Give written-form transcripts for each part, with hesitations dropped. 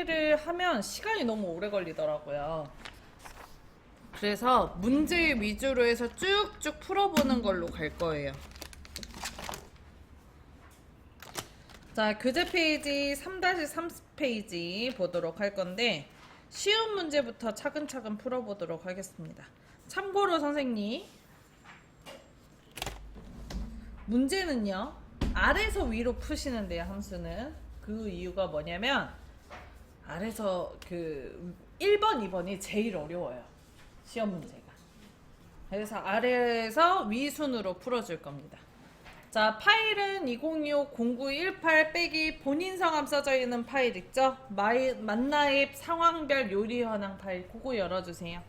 얘기를 하면 시간이 너무 오래 걸리더라고요. 그래서 문제 위주로 해서 쭉쭉 풀어보는 걸로 갈 거예요. 자, 교재 페이지 3-30페이지 보도록 할 건데 쉬운 문제부터 차근차근 풀어보도록 하겠습니다. 참고로 선생님, 문제는요 아래서 위로 푸시는데요. 함수는 그 이유가 뭐냐면 아래서 그 1번, 2번이 제일 어려워요. 시험 문제가. 그래서 아래에서 위 순으로 풀어줄 겁니다. 자, 파일은 2026-0918 빼기 본인 성함 써져 있는 파일 있죠? 만나입 상황별 요리 현황 파일 그거 열어주세요.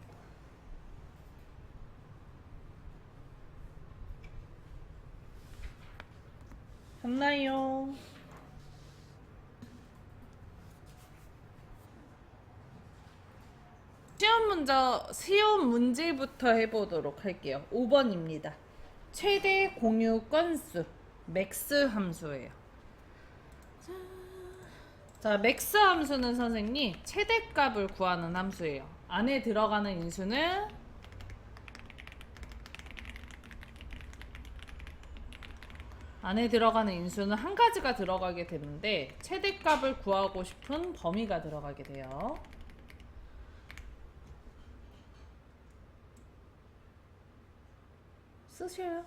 했나요? 시험 문제부터 해보도록 할게요. 5번입니다. 최대 공유 건수 맥스 함수예요. 자, 맥스 함수는 선생님 최대값을 구하는 함수예요. 안에 들어가는 인수는 한 가지가 들어가게 되는데 최대값을 구하고 싶은 범위가 들어가게 돼요. 쓰셔요.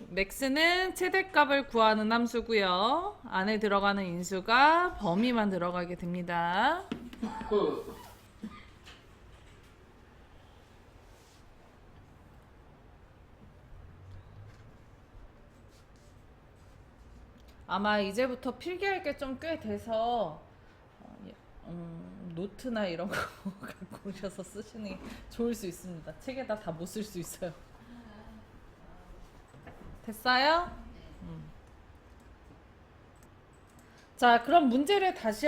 맥스는 최대값을 구하는 함수고요. 안에 들어가는 인수가 범위만 들어가게 됩니다. 아마 이제부터 필기할 게 좀 꽤 돼서 노트나 이런 거 갖고 오셔서 쓰시는 게 좋을 수 있습니다. 책에다 다 못 쓸 수 있어요. 됐어요? 자, 그럼 문제를 다시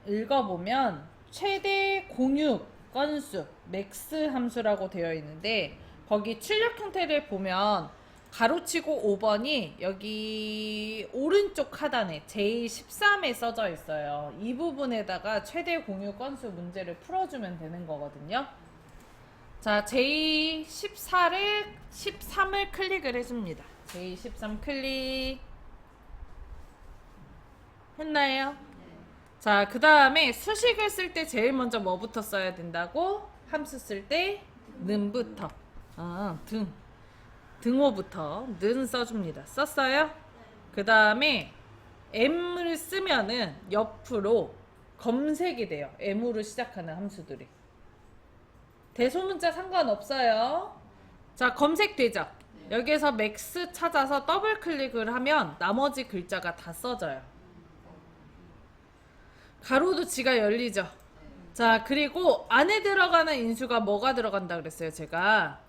읽어보면 최대 공유 건수 맥스 함수라고 되어 있는데 거기 출력 형태를 보면 가로치고 5번이 여기 오른쪽 하단에 제13에 써져 있어요. 이 부분에다가 최대 공유 건수 문제를 풀어주면 되는 거거든요. 자, J13을 클릭을 해줍니다. J13 클릭 했나요? 자, 그 다음에 수식을 쓸 때 제일 먼저 뭐부터 써야 된다고? 함수 쓸 때 는부터 등호부터 는 써줍니다. 썼어요? 그 다음에 M을 쓰면은 옆으로 검색이 돼요. M으로 시작하는 함수들이. 대소문자 상관없어요. 자, 검색되죠? 여기에서 맥스 찾아서 더블 클릭을 하면 나머지 글자가 다 써져요. 가로도 지가 열리죠? 자, 그리고 안에 들어가는 인수가 뭐가 들어간다 그랬어요? 제가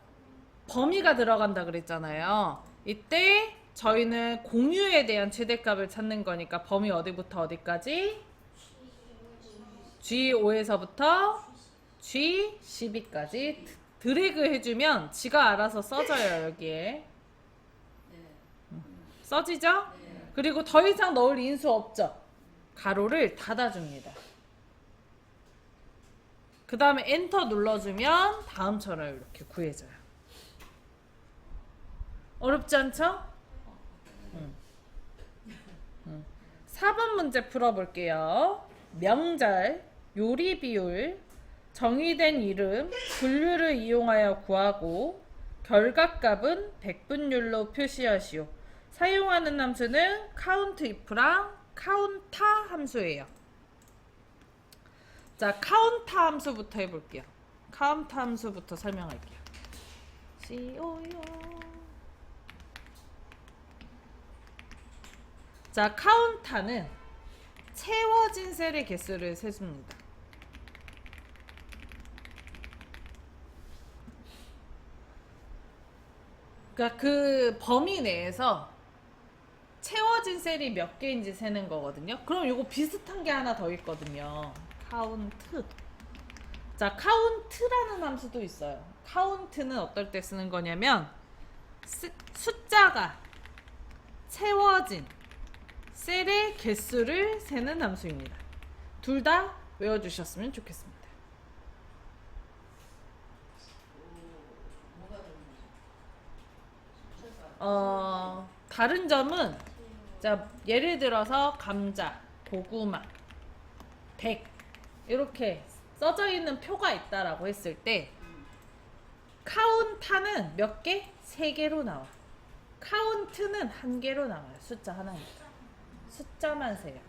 범위가 들어간다 그랬잖아요. 이때 저희는 공유에 대한 최대값을 찾는 거니까 범위 어디부터 어디까지? G5에서부터 G12까지 드래그 해주면 지가 알아서 써져요. 여기에 써지죠? 그리고 더 이상 넣을 인수 없죠? 가로를 닫아줍니다. 그 다음에 엔터 눌러주면 다음처럼 이렇게 구해져요. 어렵지 않죠? 4번 문제 풀어볼게요. 명절, 요리 비율, 정의된 이름, 분류를 이용하여 구하고 결과값은 백분율로 표시하시오. 사용하는 함수는 countIf랑 count타 함수예요. 자, 카운터 함수부터 해볼게요. 카운터 함수부터 설명할게요. 자, 카운터는 채워진 셀의 개수를 세줍니다. 그러니까 그 범위 내에서 채워진 셀이 몇 개인지 세는 거거든요. 그럼 이거 비슷한 게 하나 더 있거든요. 카운트. 자, 카운트라는 함수도 있어요. 카운트는 어떨 때 쓰는 거냐면 숫자가 채워진 셀의 개수를 세는 함수입니다. 둘 다 외워주셨으면 좋겠습니다. 다른 점은 자, 예를 들어서 감자, 고구마, 백 이렇게 써져 있는 표가 있다라고 했을 때 카운타는 몇 개? 3개로 나와. 카운트는 1개로 나와요. 숫자 하나니까. 숫자만 세요.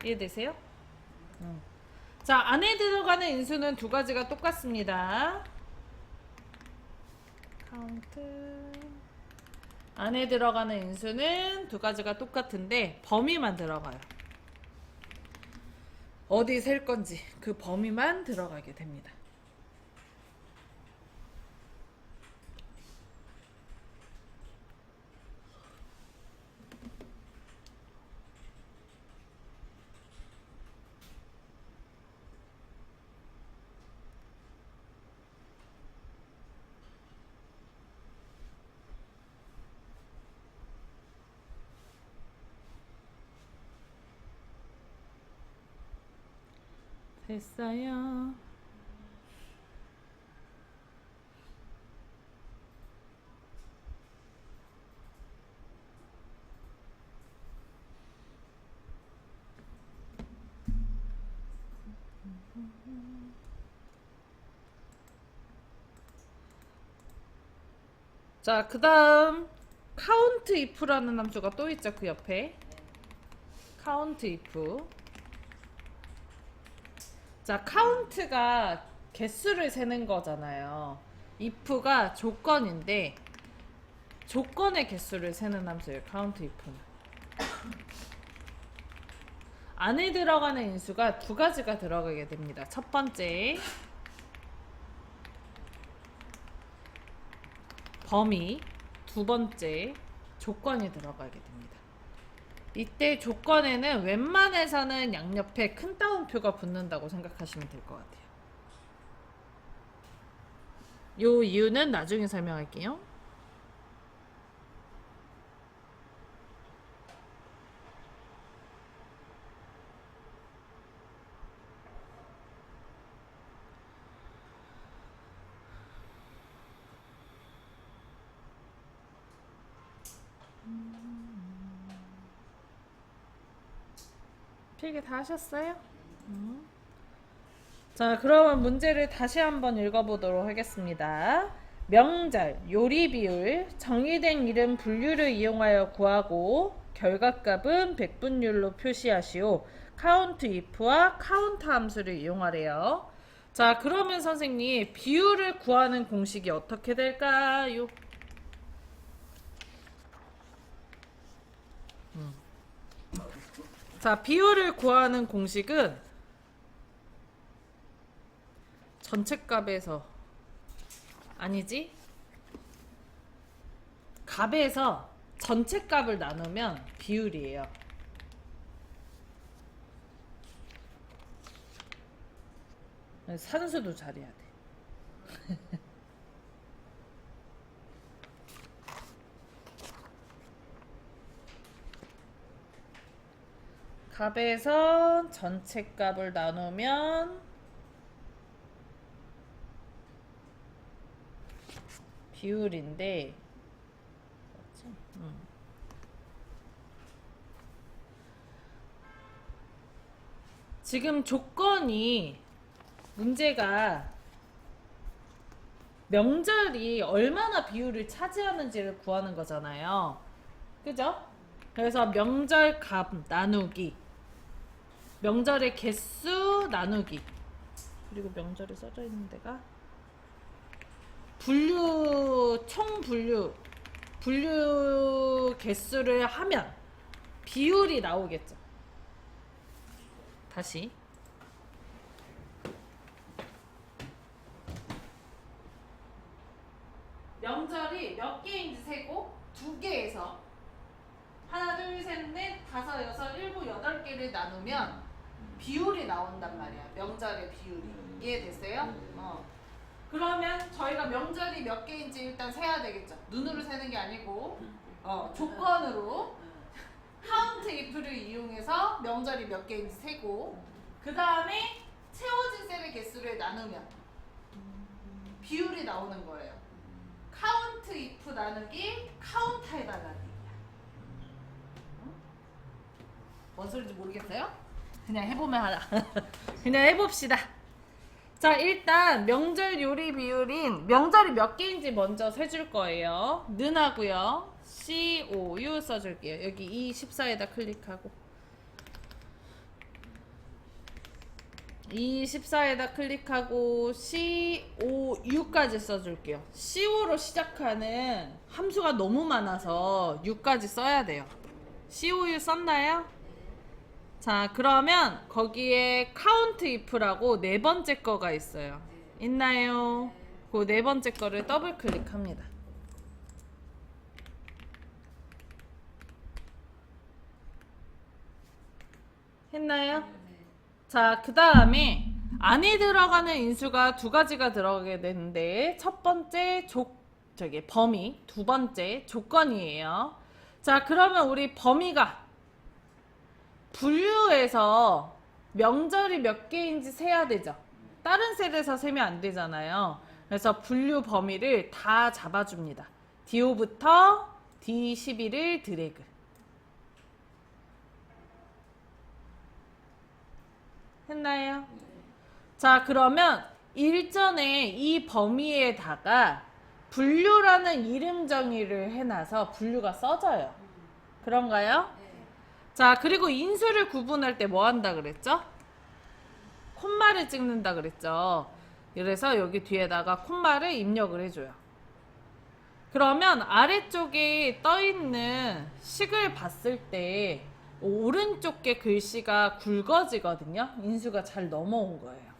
이해되세요? 자, 안에 들어가는 인수는 두 가지가 똑같습니다. 카운트. 안에 들어가는 인수는 두 가지가 똑같은데 범위만 들어가요. 어디 셀 건지 그 범위만 들어가게 됩니다. 됐어요. 자, 그 다음 count if라는 함수가 또 있죠. 그 옆에 count if. 자, count가 개수를 세는 거잖아요. if가 조건인데 조건의 개수를 세는 함수예요. count if는. 안에 들어가는 인수가 두 가지가 들어가게 됩니다. 첫 번째 범위, 두 번째 조건이 들어가게 됩니다. 이때 조건에는 웬만해서는 양옆에 큰 따옴표가 붙는다고 생각하시면 될 것 같아요. 요 이유는 나중에 설명할게요. 필기 다 하셨어요? 자, 그러면 문제를 다시 한번 읽어보도록 하겠습니다. 명절, 요리 비율, 정의된 이름 분류를 이용하여 구하고 결과값은 백분율로 표시하시오. count if와 count 함수를 이용하래요. 자, 그러면 선생님 비율을 구하는 공식이 어떻게 될까요? 자, 비율을 구하는 공식은 전체 값에서 아니지? 값에서 전체 값을 나누면 비율이에요. 산수도 잘해야 돼. 값에서 전체 값을 나누면 비율인데 지금 조건이 문제가 명절이 얼마나 비율을 차지하는지를 구하는 거잖아요. 그죠? 그래서 명절 값 나누기, 명절의 개수 나누기, 그리고 명절이 써져 있는 데가 총 분류 개수를 하면 비율이 나오겠죠. 다시 명절이 몇 개인지 세고 두 개에서 하나, 둘, 셋, 넷, 다섯, 여섯, 일곱, 여덟 개를 나누면 비율이 나온단 말이야. 명절의 비율이. 이해됐어요? 그러면 저희가 명절이 몇 개인지 일단 세야 되겠죠. 눈으로 세는 게 아니고 조건으로 카운트 if를 이용해서 명절이 몇 개인지 세고 그 다음에 채워진 셀의 개수를 나누면 비율이 나오는 거예요. 카운트 if 나누기 카운트 해달라는 얘기야. 뭔 소리인지 모르겠어요? 그냥 해보면 알아. 그냥 해봅시다. 자, 일단 명절 요리 비율인 명절이 몇 개인지 먼저 세줄 거예요. 는하고요. COU 써줄게요. 여기 E14에다 클릭하고 24에다 클릭하고 COU까지 써줄게요. CO로 시작하는 함수가 너무 많아서 U까지 써야 돼요. COU 썼나요? 자, 그러면 거기에 count if라고 네 번째 거가 있어요. 있나요? 그 네 번째 거를 더블 클릭합니다. 했나요? 자, 그 다음에 안에 들어가는 인수가 두 가지가 들어가게 되는데 첫 번째 범위, 두 번째 조건이에요. 자, 그러면 우리 범위가 분류해서 명절이 몇 개인지 세야 되죠. 다른 셀에서 세면 안 되잖아요. 그래서 분류 범위를 다 잡아줍니다. D5부터 D12를 드래그. 했나요? 자, 그러면 일전에 이 범위에다가 분류라는 이름 정의를 해놔서 분류가 써져요. 그런가요? 자, 그리고 인수를 구분할 때 뭐 한다 그랬죠? 콤마를 찍는다 그랬죠. 그래서 여기 뒤에다가 콤마를 입력을 해줘요. 그러면 아래쪽에 떠있는 식을 봤을 때 오른쪽 게 글씨가 굵어지거든요. 인수가 잘 넘어온 거예요.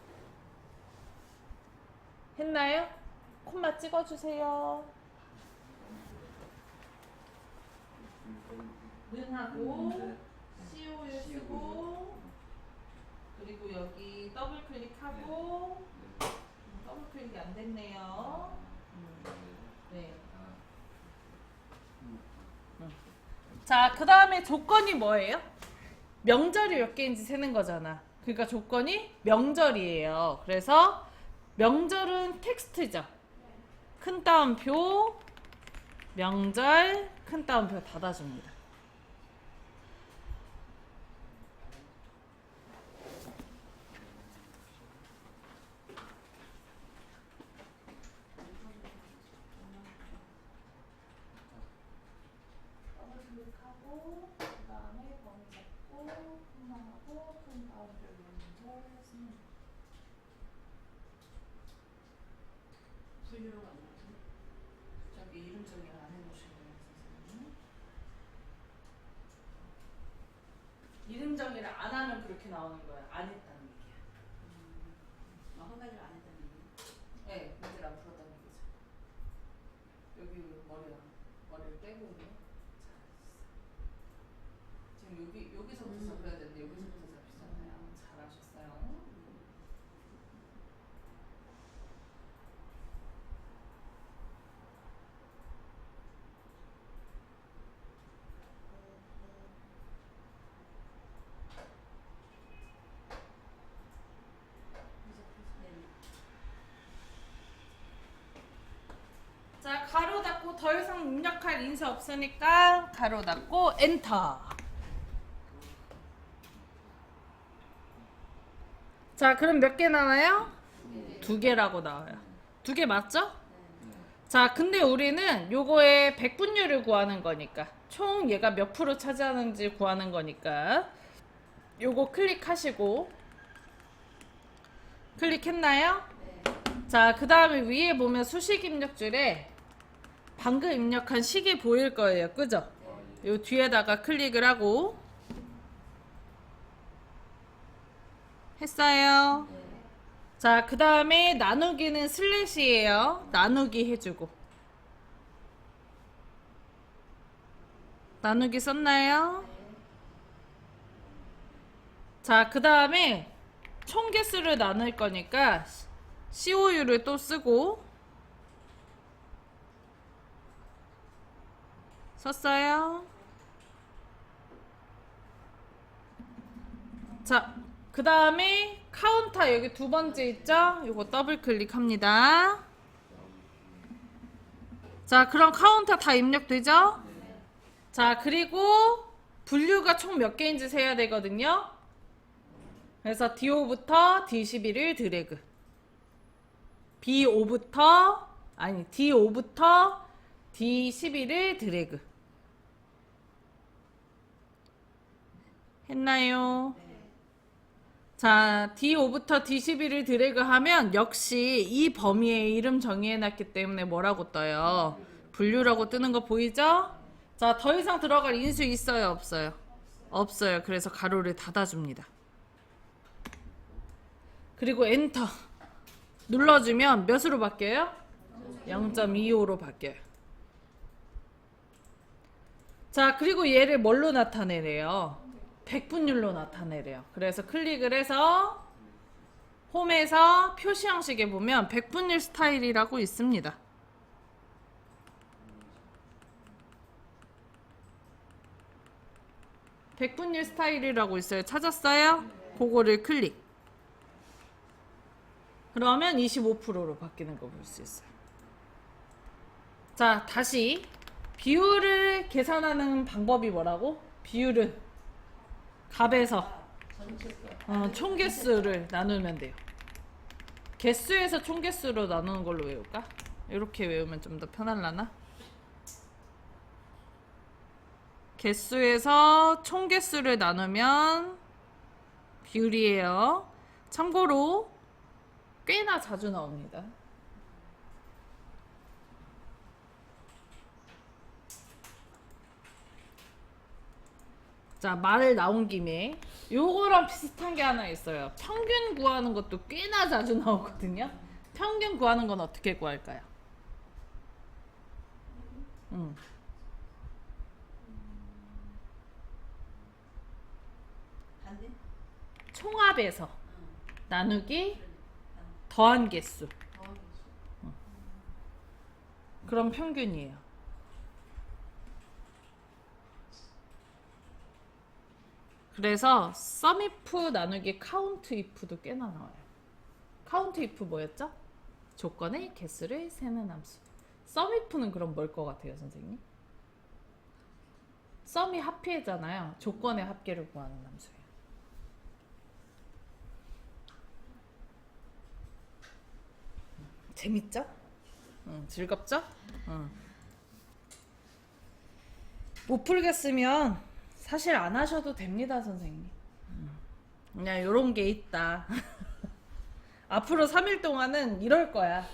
했나요? 콤마 찍어주세요. 는하고 COU 쓰고 그리고 여기 더블 클릭하고 더블 클릭이 안 됐네요. 네. 자, 그 다음에 조건이 뭐예요? 명절이 몇 개인지 세는 거잖아. 그러니까 조건이 명절이에요. 그래서 명절은 텍스트죠. 큰 따옴표 명절 큰 따옴표 닫아줍니다. 저기 이름 정리 안 해놓으시고요, 선생님. 이름 정리를 안 하면 그렇게 나오는 거야. 안 했다는 얘기야. 한 가지를 안 했다는 얘기. 네, 문제를 안 풀었다는 얘기죠. 여기 머리를 떼고 있네. 지금 여기서부터 잡혀야 되는데 여기서부터 잡히잖아요. 잘하셨어요. 자, 가로 닫고 더 이상 입력할 인수 없으니까 가로 닫고 엔터. 자, 그럼 몇 개 나와요? 두 개라고 나와요. 두 개 맞죠? 자, 근데 우리는 요거의 백분율을 구하는 거니까 총 얘가 몇 프로 차지하는지 구하는 거니까 요거 클릭하시고 클릭했나요? 자, 그 다음에 위에 보면 수식 입력줄에 방금 입력한 식이 보일 거예요. 그죠? 요 뒤에다가 클릭을 하고 했어요. 자, 그 다음에 나누기는 슬래시예요. 나누기 해주고 나누기 썼나요? 자, 그 다음에 총 개수를 나눌 거니까 COU를 또 쓰고 썼어요? 자, 그 다음에 카운터 여기 두 번째 있죠? 요거 더블 클릭합니다. 자, 그럼 카운터 다 입력되죠? 자, 그리고 분류가 총 몇 개인지 세야 되거든요. 그래서 D5부터 D11을 드래그. D5부터 D11을 드래그. 했나요? 자, D5부터 D11을 드래그 하면 역시 이 범위에 이름 정의해놨기 때문에 뭐라고 떠요? 분류라고 뜨는 거 보이죠? 자, 더 이상 들어갈 인수 있어요? 없어요? 없어요. 그래서 가로를 닫아줍니다. 그리고 엔터 눌러주면 몇으로 바뀌어요? 0.25로 바뀌어요. 자, 그리고 얘를 뭘로 나타내래요? 백분율로 나타내래요. 그래서 클릭을 해서 홈에서 표시 형식에 보면 백분율 스타일이라고 있습니다. 백분율 스타일이라고 있어요. 찾았어요? 그거를 클릭. 그러면 25%로 바뀌는 거 볼 수 있어요. 자, 다시 비율을 계산하는 방법이 뭐라고? 비율은 값에서 총개수를 나누면 돼요. 개수에서 총개수로 나누는 걸로 외울까? 이렇게 외우면 좀 더 편할라나? 개수에서 총개수를 나누면 비율이에요. 참고로 꽤나 자주 나옵니다. 자, 말 나온 김에 요거랑 비슷한 게 하나 있어요. 평균 구하는 것도 꽤나 자주 나오거든요. 평균 구하는 건 어떻게 구할까요? 반대? 총합에서 나누기 더한 개수. 그럼 평균이에요. 그래서 sum if 나누기 count if도 꽤나 나와요. count if 뭐였죠? 조건의 개수를 세는 함수. sum if는 그럼 뭘 것 같아요, 선생님? sum이 합계잖아요. 조건의 합계를 구하는 함수예요. 재밌죠? 즐겁죠? 못 풀겠으면 사실 안 하셔도 됩니다, 선생님. 그냥 요런 게 있다. 앞으로 3일 동안은 이럴 거야.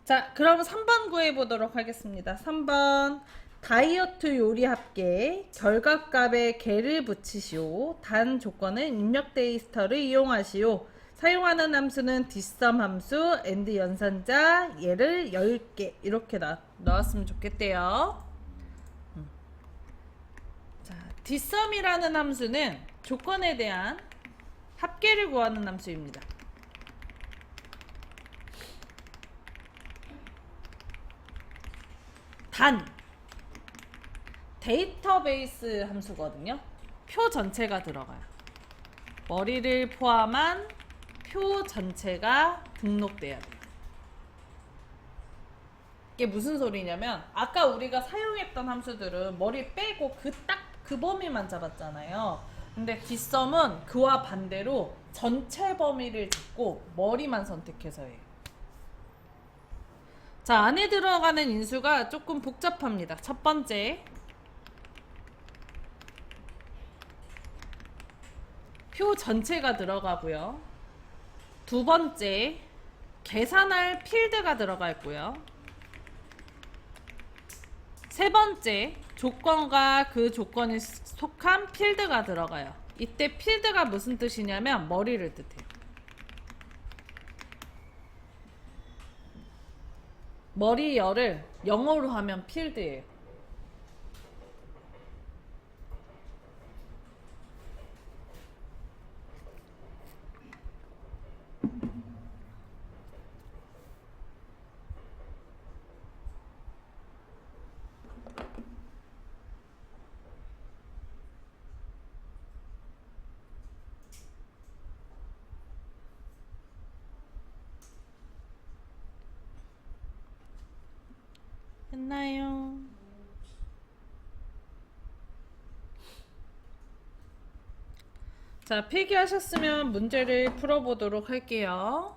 자, 그럼 3번 구해보도록 하겠습니다. 3번 다이어트 요리 합계 결과값에 개를 붙이시오. 단 조건은 입력 데이터를 이용하시오. 사용하는 함수는 dsum 함수, and 연산자, 얘를 10개 이렇게 나왔으면 좋겠대요. 자, dsum이라는 함수는 조건에 대한 합계를 구하는 함수입니다. 단 데이터베이스 함수거든요. 표 전체가 들어가요. 머리를 포함한 표 전체가 등록돼야 돼요. 이게 무슨 소리냐면 아까 우리가 사용했던 함수들은 머리 빼고 그 범위만 잡았잖아요. 근데 dsum은 그와 반대로 전체 범위를 잡고 머리만 선택해서 해요. 자, 안에 들어가는 인수가 조금 복잡합니다. 첫 번째, 표 전체가 들어가고요. 두 번째, 계산할 필드가 들어가 있고요. 세 번째, 조건과 그 조건이 속한 필드가 들어가요. 이때 필드가 무슨 뜻이냐면 머리를 뜻해요. 머리열을 영어로 하면 필드예요. 했나요? 자, 필기하셨으면 문제를 풀어보도록 할게요.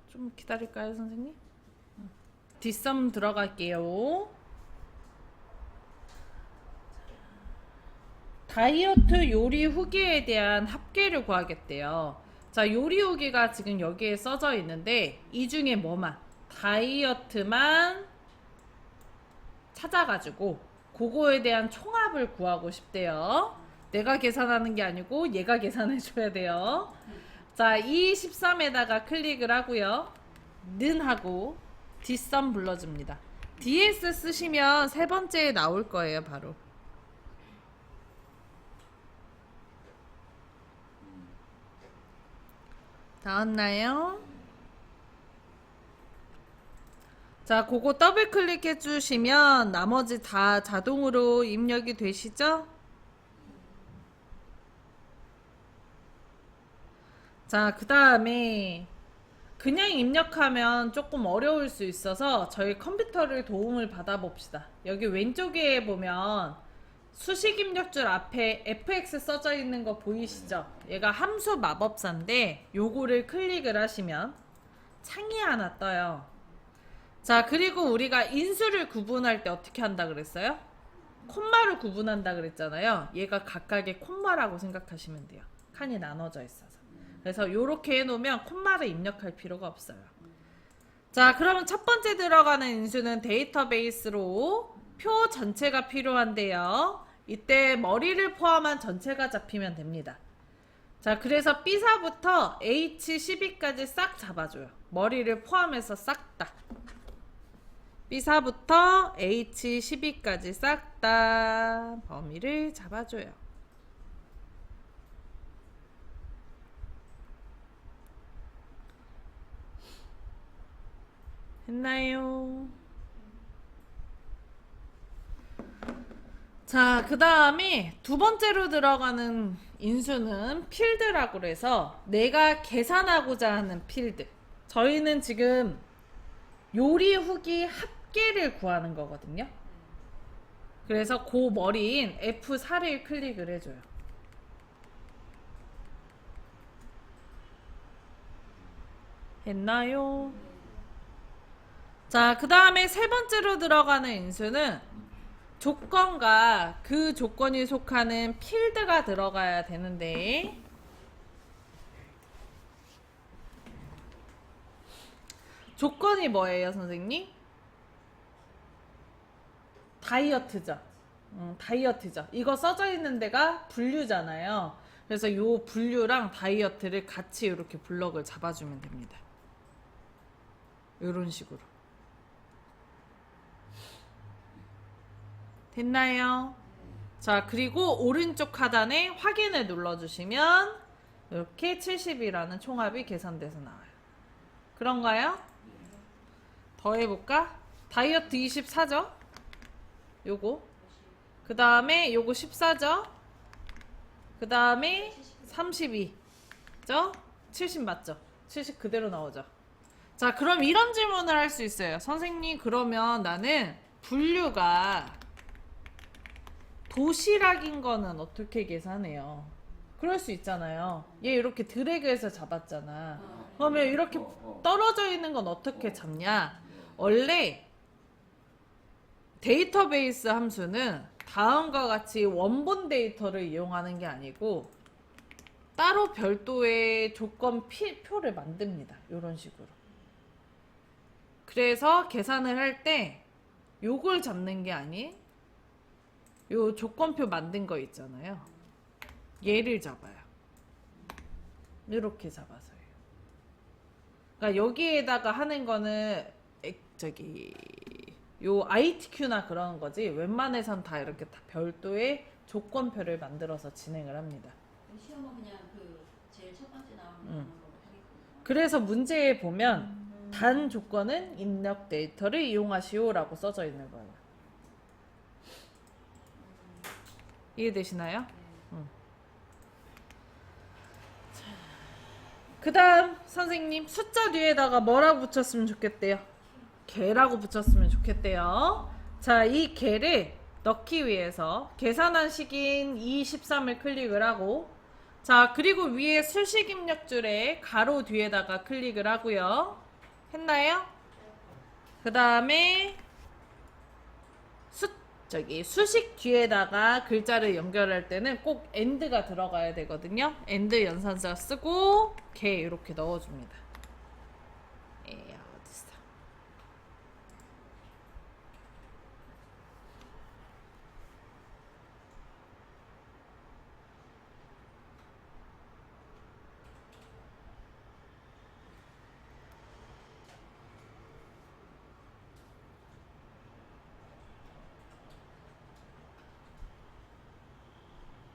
좀 기다릴까요, 선생님? 뒷섬 들어갈게요. 다이어트 요리 후기에 대한 합계를 구하겠대요. 자, 요리 후기가 지금 여기에 써져 있는데 이 중에 뭐만? 다이어트만 찾아가지고 그거에 대한 총합을 구하고 싶대요. 내가 계산하는 게 아니고 얘가 계산해 줘야 돼요. 자, 이 13에다가 클릭을 하고요. 는 하고 뒷섬 불러줍니다. DS 쓰시면 세 번째에 나올 거예요, 바로. 나왔나요? 자, 그거 더블 클릭해 주시면 나머지 다 자동으로 입력이 되시죠? 자, 그 다음에 그냥 입력하면 조금 어려울 수 있어서 저희 컴퓨터를 도움을 받아봅시다. 여기 왼쪽에 보면 수식 입력줄 앞에 fx 써져 있는 거 보이시죠? 얘가 함수 마법사인데 요거를 클릭을 하시면 창이 하나 떠요. 자, 그리고 우리가 인수를 구분할 때 어떻게 한다 그랬어요? 콤마로 구분한다 그랬잖아요. 얘가 각각의 콤마라고 생각하시면 돼요. 칸이 나눠져 있어서. 그래서 요렇게 해놓으면 콤마를 입력할 필요가 없어요. 자, 그러면 첫 번째 들어가는 인수는 데이터베이스로 표 전체가 필요한데요. 이때 머리를 포함한 전체가 잡히면 됩니다. 자, 그래서 B사부터 H12까지 싹 잡아줘요. 머리를 포함해서 싹 다. B사부터 H12까지 싹 다 범위를 잡아줘요. 했나요? 자, 그 다음에 두 번째로 들어가는 인수는 필드라고 그래서 내가 계산하고자 하는 필드. 저희는 지금 요리 후기 합계를 구하는 거거든요. 그래서 그 머리인 F4를 클릭을 해줘요. 했나요? 자, 그 다음에 세 번째로 들어가는 인수는 조건과 그 조건이 속하는 필드가 들어가야 되는데 조건이 뭐예요, 선생님? 다이어트죠. 다이어트죠. 이거 써져 있는 데가 분류잖아요. 그래서 요 분류랑 다이어트를 같이 이렇게 블럭을 잡아주면 됩니다. 이런 식으로. 됐나요? 자, 그리고 오른쪽 하단에 확인을 눌러주시면 이렇게 70이라는 총합이 계산돼서 나와요. 그런가요? 더 해볼까? 다이어트 24죠? 요거. 그 다음에 요거 14죠? 그 다음에 32죠? 70 맞죠? 70 그대로 나오죠? 자, 그럼 이런 질문을 할 수 있어요. 선생님, 그러면 나는 분류가 도시락인 거는 어떻게 계산해요? 그럴 수 있잖아요. 얘 이렇게 드래그해서 잡았잖아. 그러면 이렇게 떨어져 있는 건 어떻게 잡냐? 원래 데이터베이스 함수는 다음과 같이 원본 데이터를 이용하는 게 아니고 따로 별도의 조건 표를 만듭니다. 이런 식으로. 그래서 계산을 할 때 요걸 잡는 게 아닌 요 조건표 만든 거 있잖아요. 얘를 잡아요. 이렇게 잡아서요. 그러니까 여기에다가 하는 거는 요 ITQ나 그런 거지 웬만해선 다 이렇게 다 별도의 조건표를 만들어서 진행을 합니다. 시험은 그냥 그 제일 첫 번째 나오는 거로 하겠군요. 그래서 문제에 보면 단 조건은 입력 데이터를 이용하시오라고 써져 있는 거예요. 이해되시나요? 그 다음 선생님 숫자 뒤에다가 뭐라고 붙였으면 좋겠대요? 개라고 붙였으면 좋겠대요. 자, 이 개를 넣기 위해서 계산한 식인 2, 13을 클릭을 하고, 자, 그리고 위에 수식 입력줄에 가로 뒤에다가 클릭을 하고요. 했나요? 그 다음에 수식 뒤에다가 글자를 연결할 때는 꼭 AND가 들어가야 되거든요. AND 연산자 쓰고 개 이렇게 넣어줍니다. 어딨어?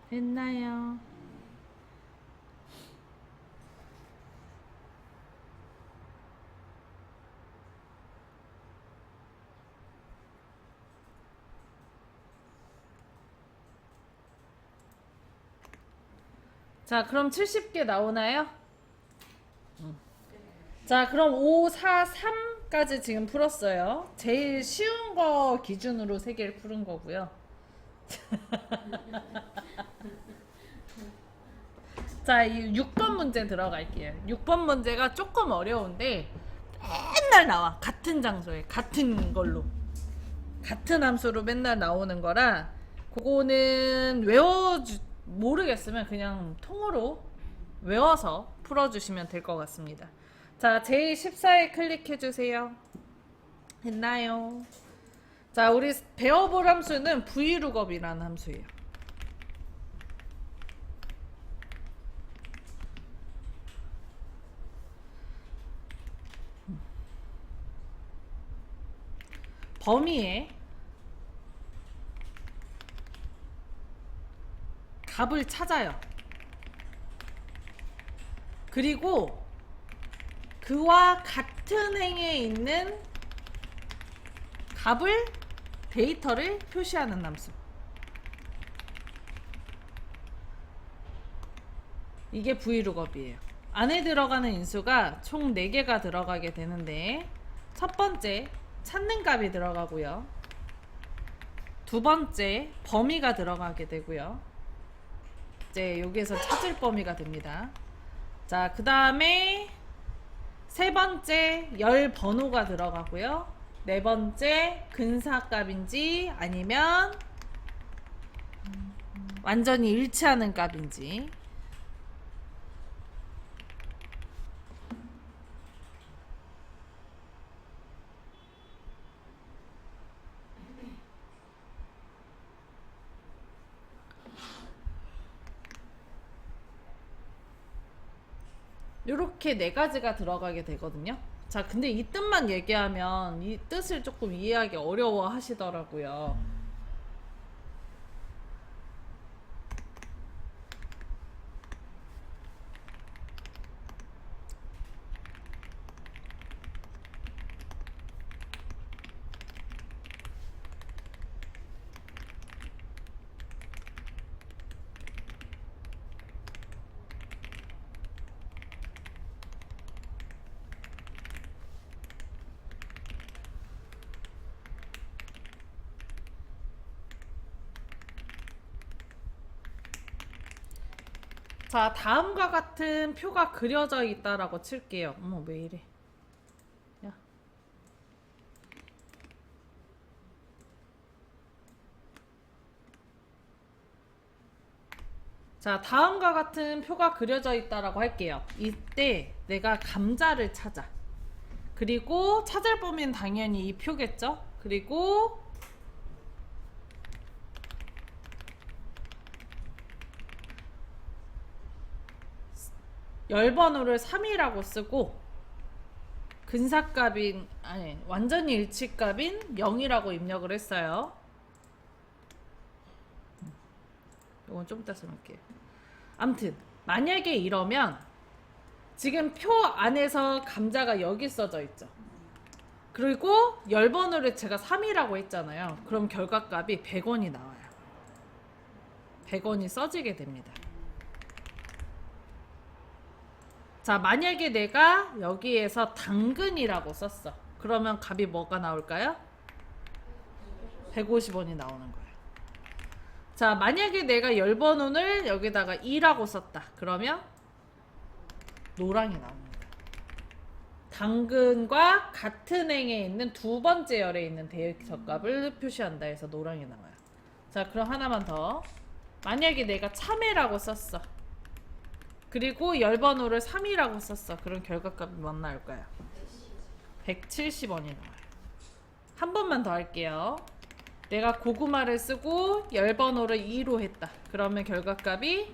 됐나요? 자, 그럼 70개 나오나요? 자, 그럼 5, 4, 3까지 지금 풀었어요. 제일 쉬운 거 기준으로 3개를 푸른 거고요. 자, 이 6번 문제 들어갈게요. 6번 문제가 조금 어려운데 맨날 나와. 같은 장소에 같은 걸로 같은 함수로 맨날 나오는 거라 그거는 모르겠으면 그냥 통으로 외워서 풀어주시면 될 것 같습니다. 자, 제14에 클릭해주세요. 했나요? 자, 우리 배워볼 함수는 vlookup이라는 함수예요. 범위에 값을 찾아요. 그리고 그와 같은 행에 있는 값을 데이터를 표시하는 함수. 이게 vlookup이에요. 안에 들어가는 인수가 총 4개가 들어가게 되는데 첫 번째 찾는 값이 들어가고요. 두 번째 범위가 들어가게 되고요. 이제 여기에서 찾을 범위가 됩니다. 자, 그 다음에 세 번째 열 번호가 들어가고요. 네 번째 근사값인지 아니면 완전히 일치하는 값인지. 이렇게 4가지가 들어가게 되거든요. 자, 근데 이 뜻만 얘기하면 이 뜻을 조금 이해하기 어려워 하시더라고요. 자, 다음과 같은 표가 그려져 있다라고 칠게요. 어머, 왜 이래? 야. 자, 다음과 같은 표가 그려져 있다라고 할게요. 이때 내가 감자를 찾아. 그리고 찾을 범위는 당연히 이 표겠죠? 그리고 열번호를 3이라고 쓰고 근사값인 아니 완전히 일치값인 0이라고 입력을 했어요. 이건 좀 이따 써놓을게요. 암튼 만약에 이러면 지금 표 안에서 감자가 여기 써져 있죠. 그리고 열번호를 제가 3이라고 했잖아요. 그럼 결과값이 100원이 나와요. 100원이 써지게 됩니다. 자, 만약에 내가 여기에서 당근이라고 썼어. 그러면 값이 뭐가 나올까요? 150원이 나오는 거예요. 자, 만약에 내가 열번호를 여기다가 2라고 썼다. 그러면 노랑이 나오는 거예요. 당근과 같은 행에 있는 두 번째 열에 있는 대역값을 표시한다 해서 노랑이 나와요. 자, 그럼 하나만 더. 만약에 내가 참외라고 썼어. 그리고 열번호를 3이라고 썼어. 그럼 결과값이 뭐 나올까요? 170원이 나와요. 한 번만 더 할게요. 내가 고구마를 쓰고 열번호를 2로 했다. 그러면 결과값이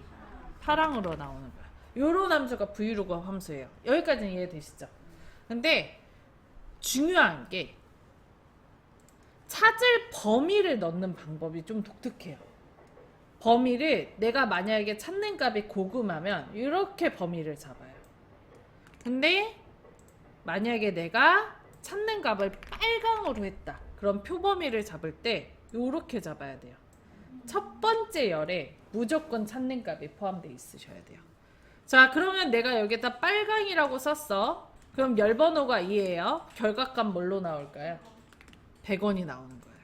파랑으로 나오는 거야. 요런 함수가 브이로그 함수예요. 여기까지는 이해되시죠? 근데 중요한 게 찾을 범위를 넣는 방법이 좀 독특해요. 범위를 내가 만약에 찾는 값이 고구마면 이렇게 범위를 잡아요. 근데 만약에 내가 찾는 값을 빨강으로 했다. 그럼 표범위를 잡을 때 이렇게 잡아야 돼요. 첫 번째 열에 무조건 찾는 값이 포함되어 있으셔야 돼요. 자, 그러면 내가 여기다 빨강이라고 썼어. 그럼 열번호가 2예요. 결과값 뭘로 나올까요? 100원이 나오는 거예요.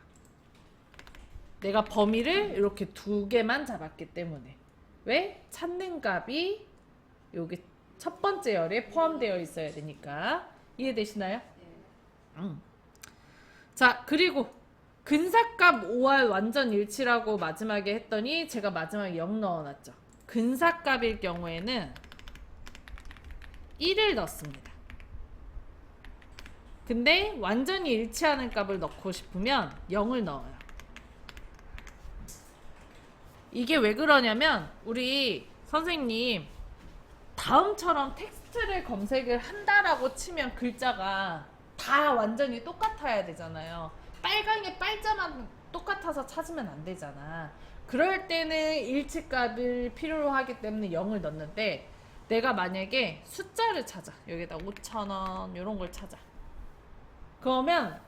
내가 범위를 이렇게 두 개만 잡았기 때문에. 왜? 찾는 값이 여기 첫 번째 열에 포함되어 있어야 되니까. 이해되시나요? 자, 그리고 근사값 5와 완전 일치라고 마지막에 했더니 제가 마지막에 0 넣어놨죠. 근사값일 경우에는 1을 넣습니다. 근데 완전히 일치하는 값을 넣고 싶으면 0을 넣어요. 이게 왜 그러냐면 우리 선생님 다음처럼 텍스트를 검색을 한다라고 치면 글자가 다 완전히 똑같아야 되잖아요. 빨강의 빨자만 똑같아서 찾으면 안 되잖아. 그럴 때는 일치값을 필요로 하기 때문에 0을 넣는데 내가 만약에 숫자를 찾아. 여기다 5,000원 이런 걸 찾아. 그러면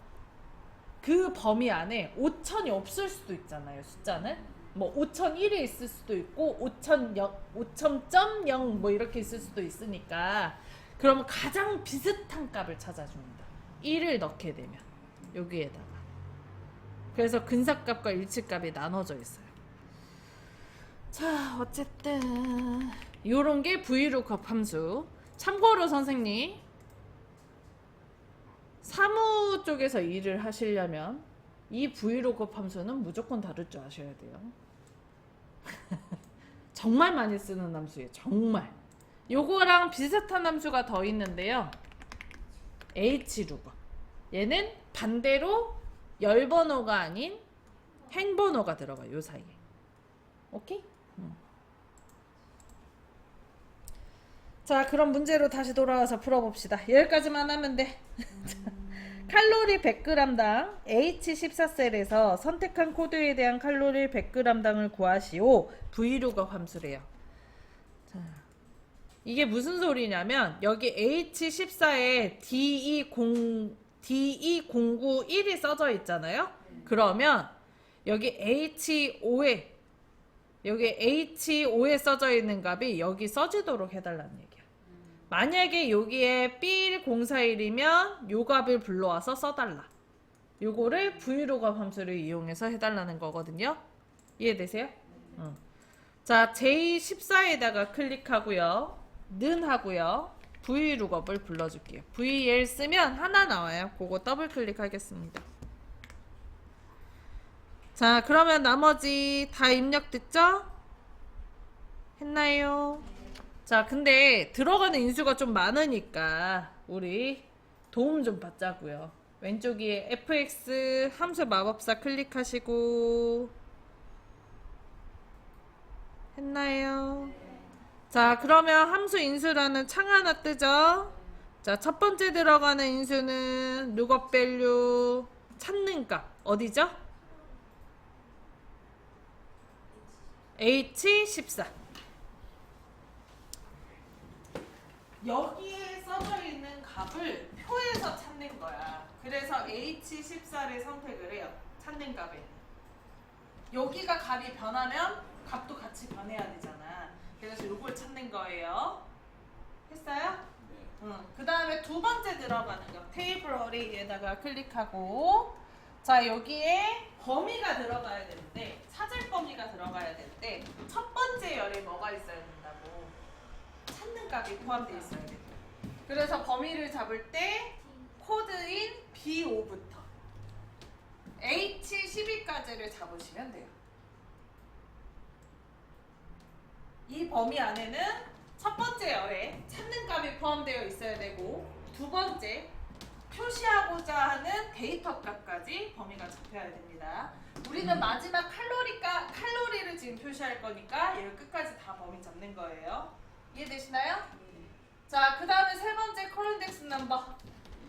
그 범위 안에 5,000이 없을 수도 있잖아요. 숫자는 뭐 5,001이 있을 수도 있고 5,000.0 뭐 이렇게 있을 수도 있으니까 그러면 가장 비슷한 값을 찾아줍니다. 1을 넣게 되면 여기에다가. 그래서 근사값과 일치값이 나눠져 있어요. 자, 어쨌든 요런 게 브이루컵 함수. 참고로 선생님 사무 쪽에서 일을 하시려면 이 브이루컵 함수는 무조건 다룰 줄 아셔야 돼요. 정말 많이 쓰는 함수예요. 정말. 요거랑 비슷한 함수가 더 있는데요. H루거. 얘는 반대로 열번호가 아닌 행번호가 들어가요. 요 사이에. 오케이? 자, 그럼 문제로 다시 돌아와서 풀어봅시다. 여기까지만 하면 돼. 칼로리 100g당 H14셀에서 선택한 코드에 대한 칼로리 100g당을 구하시오. 브이루거 함수래요. 자, 이게 무슨 소리냐면 여기 H14에 DE091이 써져 있잖아요. 그러면 여기 H5에 써져 있는 값이 여기 써지도록 해달라는 얘기야. 만약에 여기에 B1041이면 요 값을 불러와서 써달라. 요거를 브이루거 함수를 이용해서 해달라는 거거든요. 이해되세요? 자, J14에다가 클릭하고요. 는 하고요. 브이루겁을 불러줄게요. VL 쓰면 하나 나와요. 그거 더블 클릭하겠습니다. 자, 그러면 나머지 다 입력됐죠? 했나요? 자, 근데 들어가는 인수가 좀 많으니까 우리 도움 좀 받자고요. 왼쪽에 fx 함수 마법사 클릭하시고 했나요? 자, 그러면 함수 인수라는 창 하나 뜨죠? 자, 첫 번째 들어가는 인수는 룩업 밸류 찾는 값 어디죠? H14. 여기에 써져 있는 값을 표에서 찾는 거야. 그래서 H14를 선택을 해요. 찾는 값에. 여기가 값이 변하면 값도 같이 변해야 되잖아. 그래서 이걸 찾는 거예요. 했어요? 그 다음에 두 번째 들어가는 거 테이블 어레이에다가 클릭하고 자 여기에 범위가 들어가야 되는데 찾을 범위가 들어가야 되는데 첫 번째 열에 뭐가 있어야 된다고 찾는 값이 포함되어 있어야 돼요. 그래서 범위를 잡을 때 코드인 B5부터 H12까지를 잡으시면 돼요. 이 범위 안에는 첫 번째 열에 찾는 값이 포함되어 있어야 되고 두 번째 표시하고자 하는 데이터 값까지 범위가 잡혀야 됩니다. 우리는 마지막 칼로리를 지금 표시할 거니까 얘를 끝까지 다 범위 잡는 거예요. 이해되시나요? 자, 그 다음에 세 번째 컬럼덱스 넘버.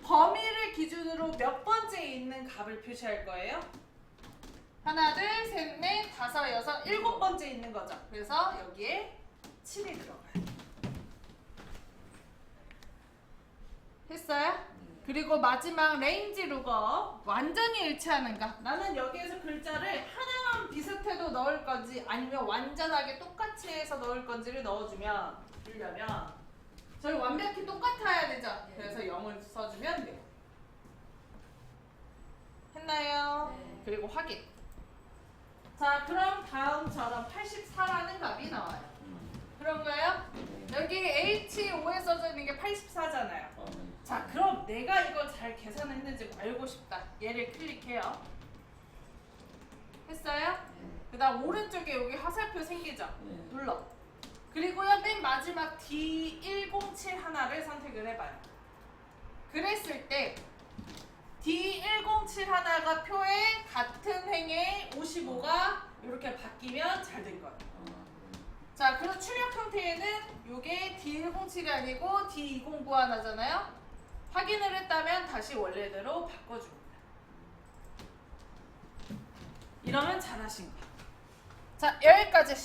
범위를 기준으로 몇 번째 있는 값을 표시할 거예요? 하나, 둘, 셋, 넷, 다섯, 여섯, 일곱 번째 있는 거죠. 그래서 여기에 7이 들어가요. 했어요? 그리고 마지막 레인지 룩업 완전히 일치하는 값. 나는 여기에서 글자를 하나만 비슷해도 넣을 건지 아니면 완전하게 똑같이 해서 넣을 건지를 넣어주면 주려면 저희 완벽히 똑같아야 되죠. 그래서 0을 써주면 돼요. 했나요? 네. 그리고 확인. 자, 그럼 다음처럼 84라는 값이 나와요. 그런 거예요? 여기 H5에 써져 있는 게 84잖아요. 자, 그럼 내가 이걸 잘 계산했는지 알고 싶다. 얘를 클릭해요. 했어요? 그 다음 오른쪽에 여기 화살표 생기죠? 눌러. 그리고요 맨 마지막 D107 하나를 선택을 해봐요. 그랬을 때 D107 하나가 표에 같은 횡에 55가 이렇게 바뀌면 잘 된 거예요. 자, 그럼 출력 형태에는 이게 D107이 아니고 D209 하나잖아요. 확인을 했다면 다시 원래대로 바꿔줍니다. 이러면 잘하신 거예요. 자, 여기까지.